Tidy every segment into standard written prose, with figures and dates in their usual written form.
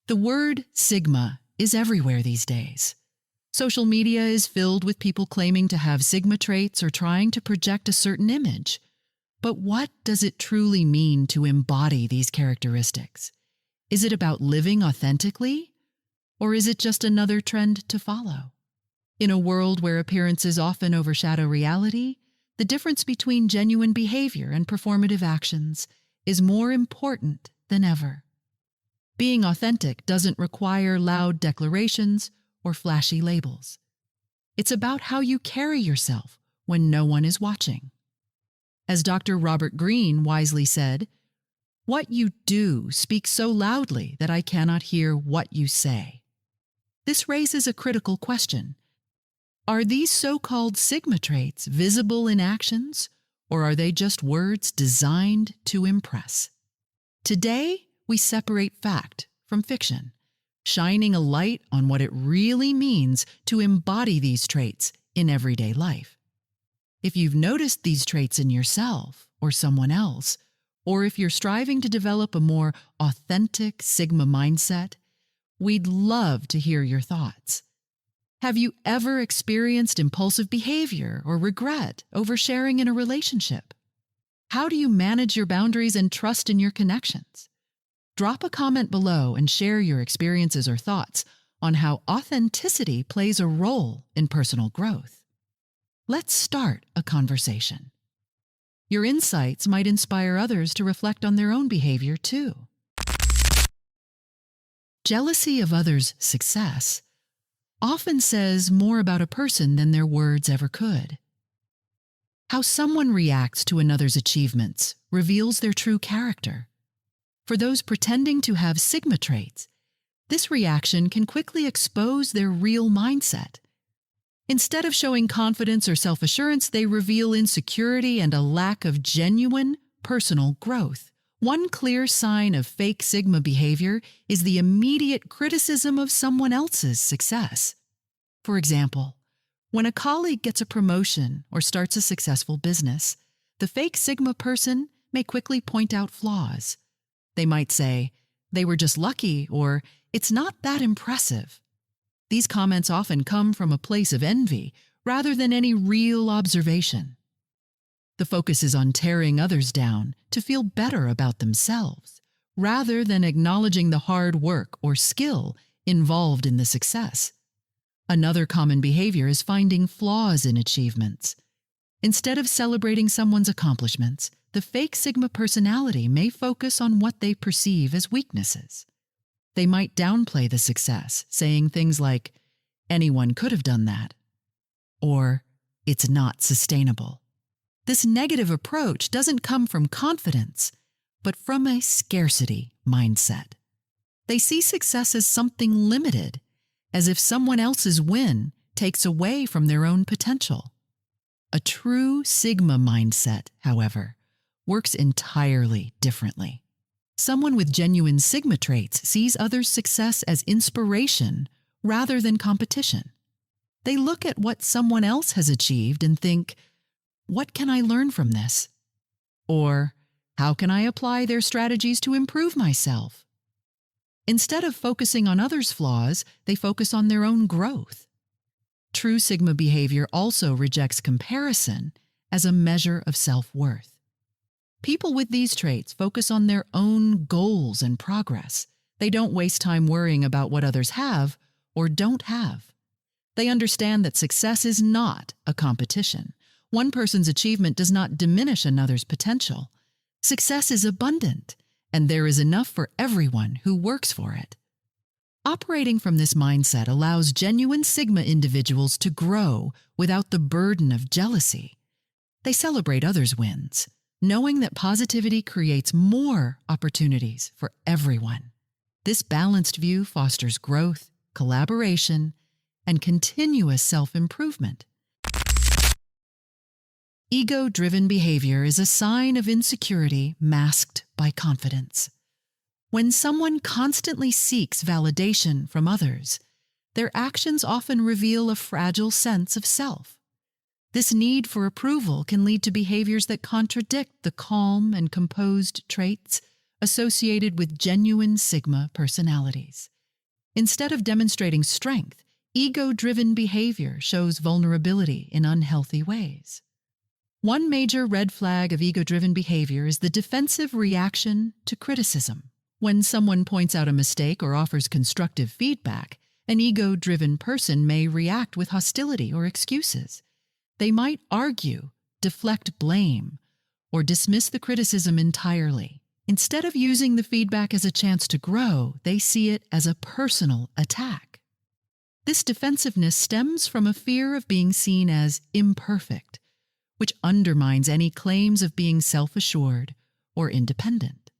The word Sigma is everywhere these days. Social media is filled with people claiming to have Sigma traits or trying to project a certain image. But what does it truly mean to embody these characteristics? Is it about living authentically? Or is it just another trend to follow? In a world where appearances often overshadow reality, the difference between genuine behavior and performative actions is more important than ever. Being authentic doesn't require loud declarations or flashy labels. It's about how you carry yourself when no one is watching. As Dr. Robert Greene wisely said, "What you do speaks so loudly that I cannot hear what you say." This raises a critical question. Are these so-called Sigma traits visible in actions, or are they just words designed to impress? Today, we separate fact from fiction, shining a light on what it really means to embody these traits in everyday life. If you've noticed these traits in yourself or someone else, or if you're striving to develop a more authentic Sigma mindset, we'd love to hear your thoughts. Have you ever experienced impulsive behavior or regret over sharing in a relationship? How do you manage your boundaries and trust in your connections? Drop a comment below and share your experiences or thoughts on how authenticity plays a role in personal growth. Let's start a conversation. Your insights might inspire others to reflect on their own behavior too. Jealousy of others' success often says more about a person than their words ever could. How someone reacts to another's achievements reveals their true character. For those pretending to have Sigma traits, this reaction can quickly expose their real mindset. Instead of showing confidence or self-assurance, they reveal insecurity and a lack of genuine personal growth. One clear sign of fake Sigma behavior is the immediate criticism of someone else's success. For example, when a colleague gets a promotion or starts a successful business, the fake Sigma person may quickly point out flaws. They might say, "They were just lucky," or "It's not that impressive." These comments often come from a place of envy rather than any real observation. The focus is on tearing others down to feel better about themselves, rather than acknowledging the hard work or skill involved in the success. Another common behavior is finding flaws in achievements. Instead of celebrating someone's accomplishments, the fake Sigma personality may focus on what they perceive as weaknesses. They might downplay the success, saying things like, "Anyone could have done that," or "It's not sustainable." This negative approach doesn't come from confidence, but from a scarcity mindset. They see success as something limited, as if someone else's win takes away from their own potential. A true Sigma mindset, however, works entirely differently. Someone with genuine Sigma traits sees others' success as inspiration rather than competition. They look at what someone else has achieved and think, "What can I learn from this?" Or, "How can I apply their strategies to improve myself?" Instead of focusing on others' flaws, they focus on their own growth. True Sigma behavior also rejects comparison as a measure of self-worth. People with these traits focus on their own goals and progress. They don't waste time worrying about what others have or don't have. They understand that success is not a competition. One person's achievement does not diminish another's potential. Success is abundant, and there is enough for everyone who works for it. Operating from this mindset allows genuine Sigma individuals to grow without the burden of jealousy. They celebrate others' wins, knowing that positivity creates more opportunities for everyone. This balanced view fosters growth, collaboration, and continuous self-improvement. Ego-driven behavior is a sign of insecurity masked by confidence. When someone constantly seeks validation from others, their actions often reveal a fragile sense of self. This need for approval can lead to behaviors that contradict the calm and composed traits associated with genuine Sigma personalities. Instead of demonstrating strength, ego-driven behavior shows vulnerability in unhealthy ways. One major red flag of ego-driven behavior is the defensive reaction to criticism. When someone points out a mistake or offers constructive feedback, an ego-driven person may react with hostility or excuses. They might argue, deflect blame, or dismiss the criticism entirely. Instead of using the feedback as a chance to grow, they see it as a personal attack. This defensiveness stems from a fear of being seen as imperfect, which undermines any claims of being self-assured or independent.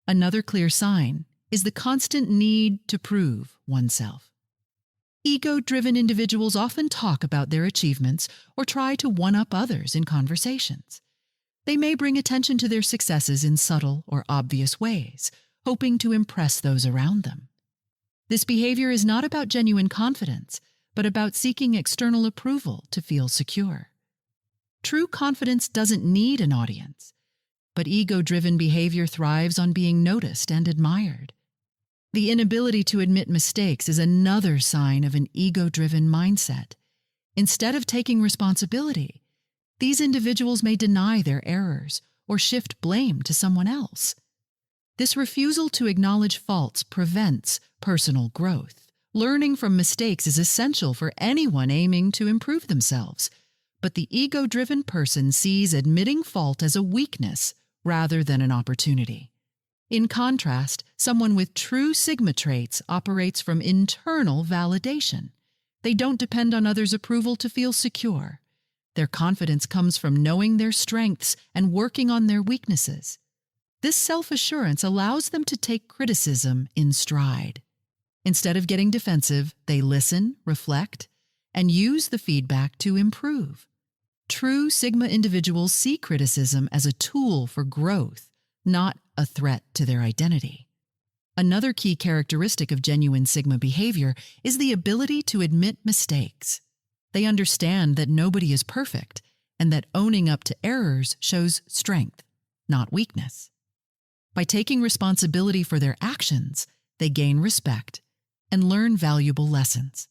Another clear sign is the constant need to prove oneself. Ego-driven individuals often talk about their achievements or try to one-up others in conversations. They may bring attention to their successes in subtle or obvious ways, hoping to impress those around them. This behavior is not about genuine confidence, but about seeking external approval to feel secure. True confidence doesn't need an audience, but ego-driven behavior thrives on being noticed and admired. The inability to admit mistakes is another sign of an ego-driven mindset. Instead of taking responsibility, these individuals may deny their errors or shift blame to someone else. This refusal to acknowledge faults prevents personal growth. Learning from mistakes is essential for anyone aiming to improve themselves, but the ego-driven person sees admitting fault as a weakness rather than an opportunity. In contrast, someone with true Sigma traits operates from internal validation. They don't depend on others' approval to feel secure. Their confidence comes from knowing their strengths and working on their weaknesses. This self-assurance allows them to take criticism in stride. Instead of getting defensive, they listen, reflect, and use the feedback to improve. True Sigma individuals see criticism as a tool for growth, not a threat to their identity. Another key characteristic of genuine Sigma behavior is the ability to admit mistakes. They understand that nobody is perfect and that owning up to errors shows strength, not weakness. By taking responsibility for their actions, they gain respect and learn valuable lessons.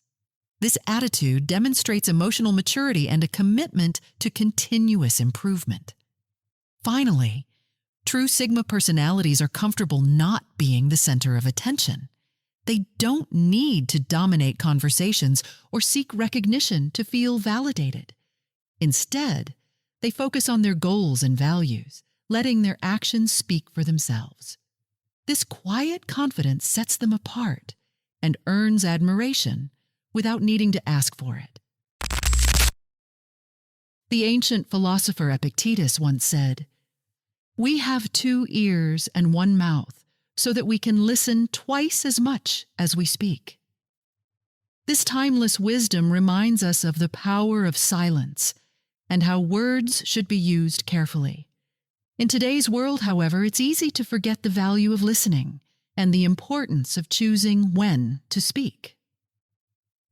This attitude demonstrates emotional maturity and a commitment to continuous improvement. Finally, true Sigma personalities are comfortable not being the center of attention. They don't need to dominate conversations or seek recognition to feel validated. Instead, they focus on their goals and values, letting their actions speak for themselves. This quiet confidence sets them apart and earns admiration without needing to ask for it. The ancient philosopher Epictetus once said, "We have 2 ears and 1 mouth, so that we can listen twice as much as we speak." This timeless wisdom reminds us of the power of silence and how words should be used carefully. In today's world, however, it's easy to forget the value of listening and the importance of choosing when to speak.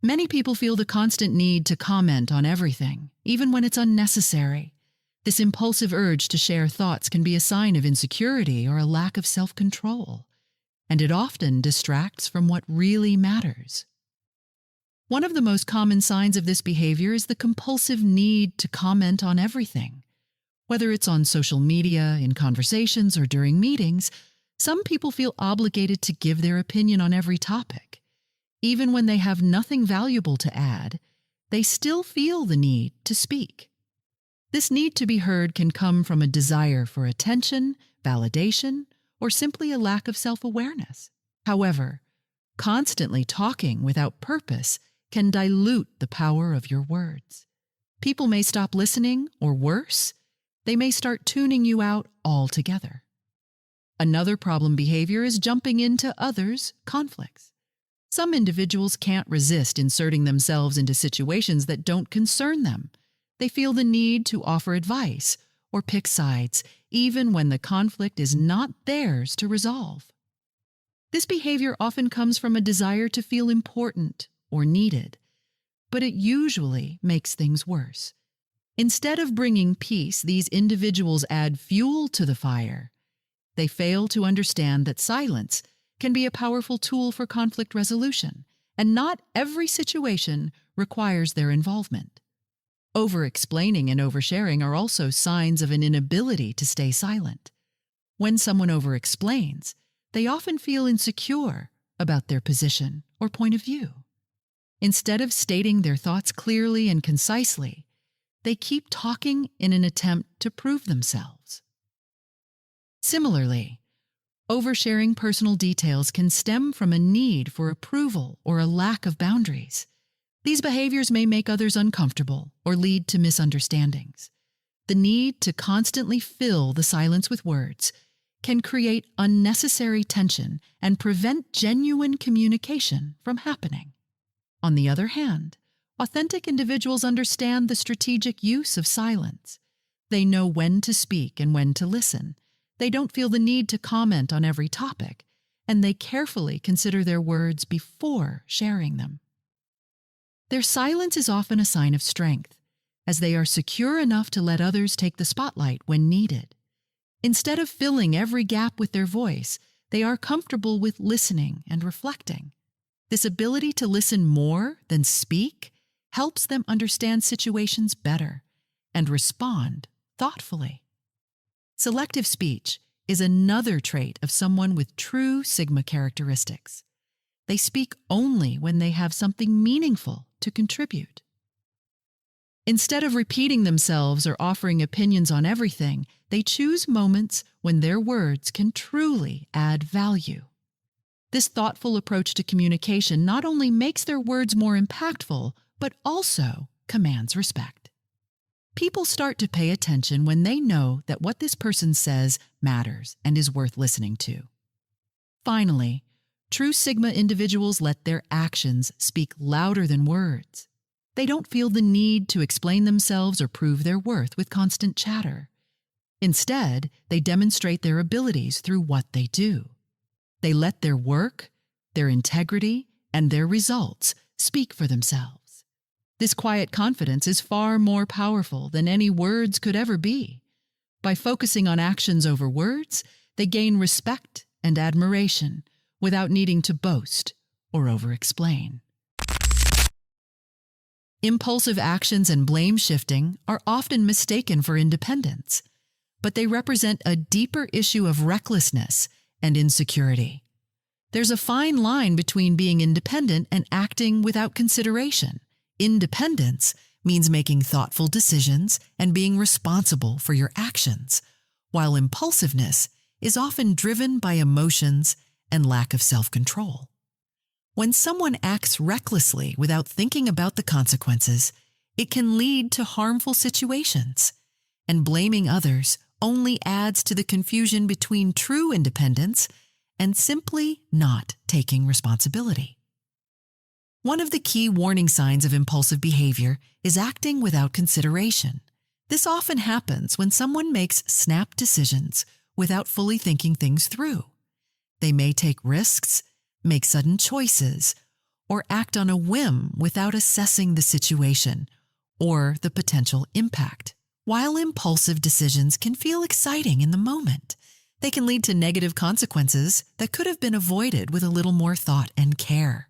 Many people feel the constant need to comment on everything, even when it's unnecessary. This impulsive urge to share thoughts can be a sign of insecurity or a lack of self-control, and it often distracts from what really matters. One of the most common signs of this behavior is the compulsive need to comment on everything. Whether it's on social media, in conversations, or during meetings, some people feel obligated to give their opinion on every topic. Even when they have nothing valuable to add, they still feel the need to speak. This need to be heard can come from a desire for attention, validation, or simply a lack of self-awareness. However, constantly talking without purpose can dilute the power of your words. People may stop listening, or worse, they may start tuning you out altogether. Another problem behavior is jumping into others' conflicts. Some individuals can't resist inserting themselves into situations that don't concern them. They feel the need to offer advice or pick sides, even when the conflict is not theirs to resolve. This behavior often comes from a desire to feel important or needed, but it usually makes things worse. Instead of bringing peace, these individuals add fuel to the fire. They fail to understand that silence can be a powerful tool for conflict resolution, and not every situation requires their involvement. Over-explaining and oversharing are also signs of an inability to stay silent. When someone over-explains, they often feel insecure about their position or point of view. Instead of stating their thoughts clearly and concisely, they keep talking in an attempt to prove themselves. Similarly, oversharing personal details can stem from a need for approval or a lack of boundaries. These behaviors may make others uncomfortable or lead to misunderstandings. The need to constantly fill the silence with words can create unnecessary tension and prevent genuine communication from happening. On the other hand, authentic individuals understand the strategic use of silence. They know when to speak and when to listen. They don't feel the need to comment on every topic, and they carefully consider their words before sharing them. Their silence is often a sign of strength, as they are secure enough to let others take the spotlight when needed. Instead of filling every gap with their voice, they are comfortable with listening and reflecting. This ability to listen more than speak helps them understand situations better and respond thoughtfully. Selective speech is another trait of someone with true Sigma characteristics. They speak only when they have something meaningful to contribute. Instead of repeating themselves or offering opinions on everything, they choose moments when their words can truly add value. This thoughtful approach to communication not only makes their words more impactful, but also commands respect. People start to pay attention when they know that what this person says matters and is worth listening to. Finally, true Sigma individuals let their actions speak louder than words. They don't feel the need to explain themselves or prove their worth with constant chatter. Instead, they demonstrate their abilities through what they do. They let their work, their integrity, and their results speak for themselves. This quiet confidence is far more powerful than any words could ever be. By focusing on actions over words, they gain respect and admiration without needing to boast or over-explain. Impulsive actions and blame shifting are often mistaken for independence, but they represent a deeper issue of recklessness and insecurity. There's a fine line between being independent and acting without consideration. Independence means making thoughtful decisions and being responsible for your actions, while impulsiveness is often driven by emotions and lack of self-control. When someone acts recklessly without thinking about the consequences, it can lead to harmful situations, and blaming others only adds to the confusion between true independence and simply not taking responsibility. One of the key warning signs of impulsive behavior is acting without consideration. This often happens when someone makes snap decisions without fully thinking things through. They may take risks, make sudden choices, or act on a whim without assessing the situation or the potential impact. While impulsive decisions can feel exciting in the moment, they can lead to negative consequences that could have been avoided with a little more thought and care.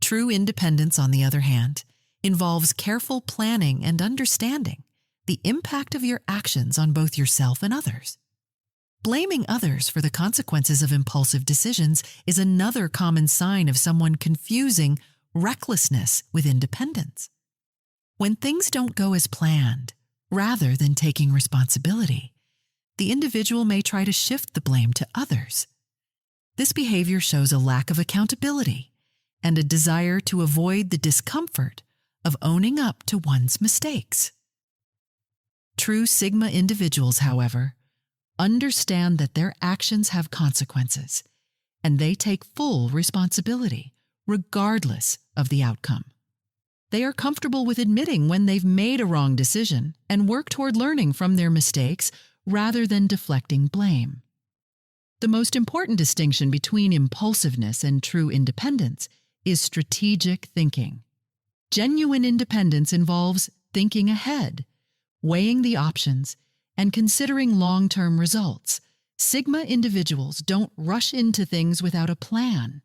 True independence, on the other hand, involves careful planning and understanding the impact of your actions on both yourself and others. Blaming others for the consequences of impulsive decisions is another common sign of someone confusing recklessness with independence. When things don't go as planned, rather than taking responsibility, the individual may try to shift the blame to others. This behavior shows a lack of accountability and a desire to avoid the discomfort of owning up to one's mistakes. True Sigma individuals, however, understand that their actions have consequences, and they take full responsibility, regardless of the outcome. They are comfortable with admitting when they've made a wrong decision and work toward learning from their mistakes rather than deflecting blame. The most important distinction between impulsiveness and true independence is strategic thinking. Genuine independence involves thinking ahead, weighing the options, and considering long-term results, Sigma individuals don't rush into things without a plan.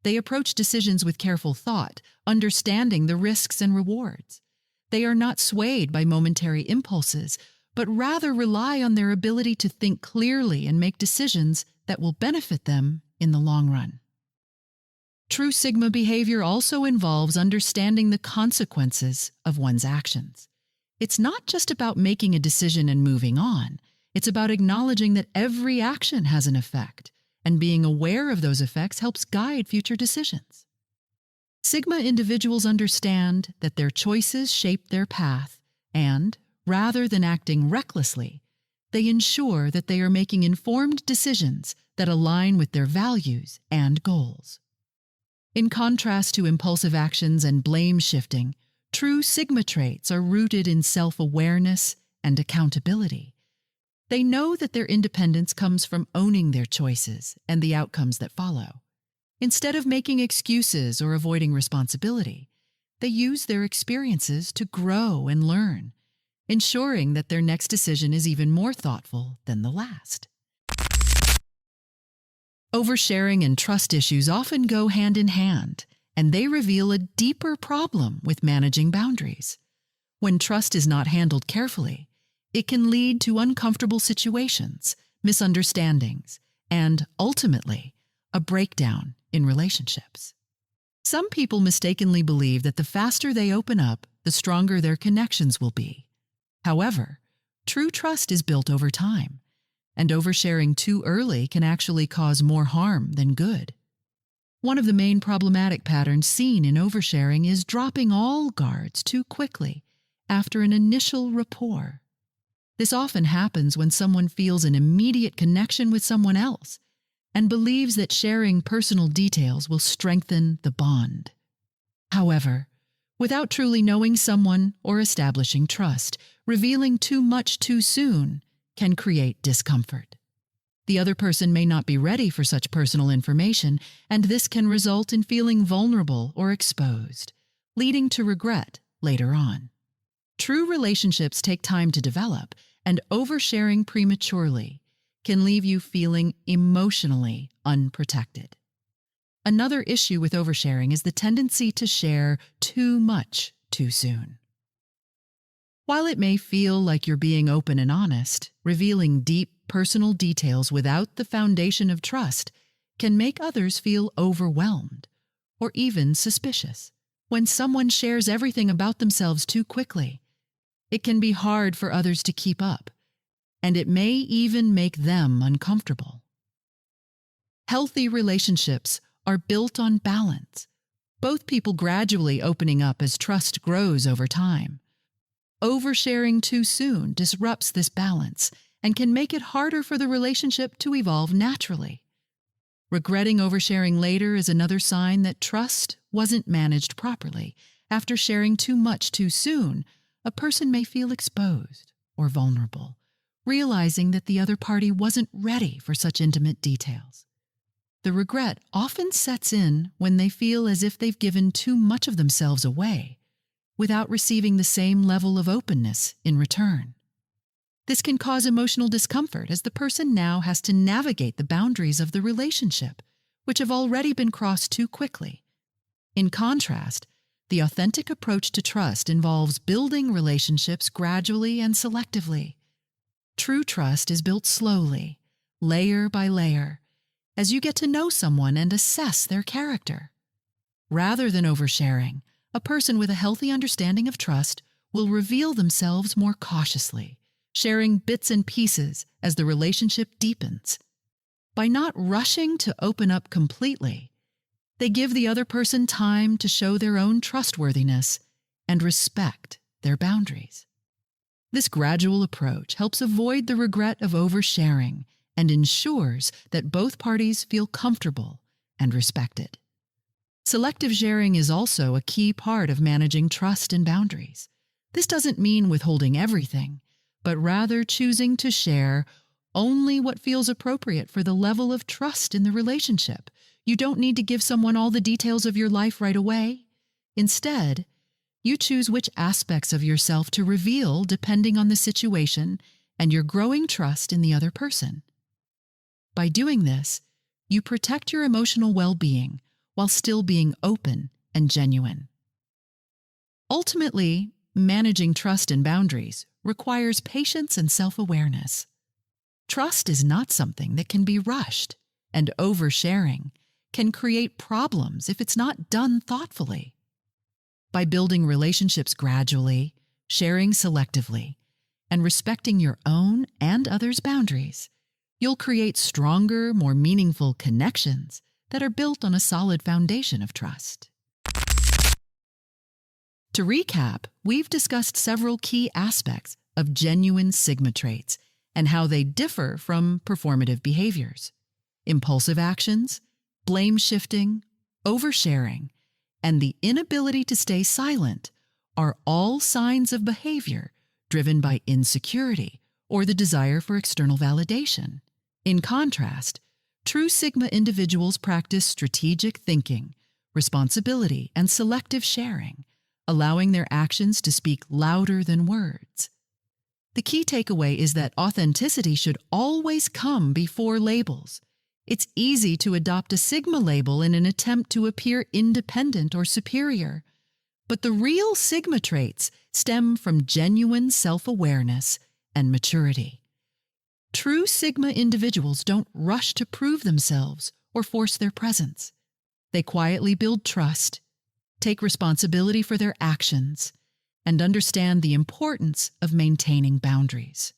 They approach decisions with careful thought, understanding the risks and rewards. They are not swayed by momentary impulses, but rather rely on their ability to think clearly and make decisions that will benefit them in the long run. True Sigma behavior also involves understanding the consequences of one's actions. It's not just about making a decision and moving on. It's about acknowledging that every action has an effect, and being aware of those effects helps guide future decisions. Sigma individuals understand that their choices shape their path, and, rather than acting recklessly, they ensure that they are making informed decisions that align with their values and goals. In contrast to impulsive actions and blame shifting, true Sigma traits are rooted in self-awareness and accountability. They know that their independence comes from owning their choices and the outcomes that follow. Instead of making excuses or avoiding responsibility, they use their experiences to grow and learn, ensuring that their next decision is even more thoughtful than the last. Oversharing and trust issues often go hand in hand, and they reveal a deeper problem with managing boundaries. When trust is not handled carefully, it can lead to uncomfortable situations, misunderstandings, and, ultimately, a breakdown in relationships. Some people mistakenly believe that the faster they open up, the stronger their connections will be. However, true trust is built over time, and oversharing too early can actually cause more harm than good. One of the main problematic patterns seen in oversharing is dropping all guards too quickly after an initial rapport. This often happens when someone feels an immediate connection with someone else and believes that sharing personal details will strengthen the bond. However, without truly knowing someone or establishing trust, revealing too much too soon can create discomfort. The other person may not be ready for such personal information, and this can result in feeling vulnerable or exposed, leading to regret later on. True relationships take time to develop, and oversharing prematurely can leave you feeling emotionally unprotected. Another issue with oversharing is the tendency to share too much too soon. While it may feel like you're being open and honest, revealing deep personal details without the foundation of trust can make others feel overwhelmed or even suspicious. When someone shares everything about themselves too quickly, it can be hard for others to keep up, and it may even make them uncomfortable. Healthy relationships are built on balance, both people gradually opening up as trust grows over time. Oversharing too soon disrupts this balance and can make it harder for the relationship to evolve naturally. Regretting oversharing later is another sign that trust wasn't managed properly. After sharing too much too soon, a person may feel exposed or vulnerable, realizing that the other party wasn't ready for such intimate details. The regret often sets in when they feel as if they've given too much of themselves away, without receiving the same level of openness in return. This can cause emotional discomfort as the person now has to navigate the boundaries of the relationship, which have already been crossed too quickly. In contrast, the authentic approach to trust involves building relationships gradually and selectively. True trust is built slowly, layer by layer, as you get to know someone and assess their character. Rather than oversharing, a person with a healthy understanding of trust will reveal themselves more cautiously, sharing bits and pieces as the relationship deepens. By not rushing to open up completely, they give the other person time to show their own trustworthiness and respect their boundaries. This gradual approach helps avoid the regret of oversharing and ensures that both parties feel comfortable and respected. Selective sharing is also a key part of managing trust and boundaries. This doesn't mean withholding everything, but rather choosing to share only what feels appropriate for the level of trust in the relationship. You don't need to give someone all the details of your life right away. Instead, you choose which aspects of yourself to reveal depending on the situation and your growing trust in the other person. By doing this, you protect your emotional well-being while still being open and genuine. Ultimately, managing trust and boundaries requires patience and self-awareness. Trust is not something that can be rushed, and oversharing can create problems if it's not done thoughtfully. By building relationships gradually, sharing selectively, and respecting your own and others' boundaries, you'll create stronger, more meaningful connections that are built on a solid foundation of trust. To recap, we've discussed several key aspects of genuine Sigma traits and how they differ from performative behaviors. Impulsive actions, blame shifting, oversharing, and the inability to stay silent are all signs of behavior driven by insecurity or the desire for external validation. In contrast, true Sigma individuals practice strategic thinking, responsibility, and selective sharing, allowing their actions to speak louder than words. The key takeaway is that authenticity should always come before labels. It's easy to adopt a Sigma label in an attempt to appear independent or superior, but the real Sigma traits stem from genuine self-awareness and maturity. True Sigma individuals don't rush to prove themselves or force their presence. They quietly build trust, take responsibility for their actions, and understand the importance of maintaining boundaries.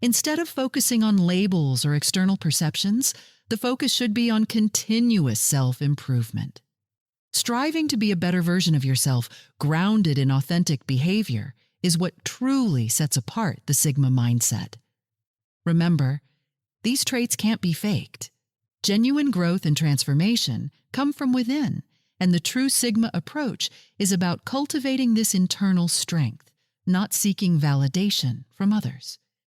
Instead of focusing on labels or external perceptions, the focus should be on continuous self-improvement. Striving to be a better version of yourself, grounded in authentic behavior, is what truly sets apart the Sigma mindset. Remember, these traits can't be faked. Genuine growth and transformation come from within, and the true Sigma approach is about cultivating this internal strength, not seeking validation from others.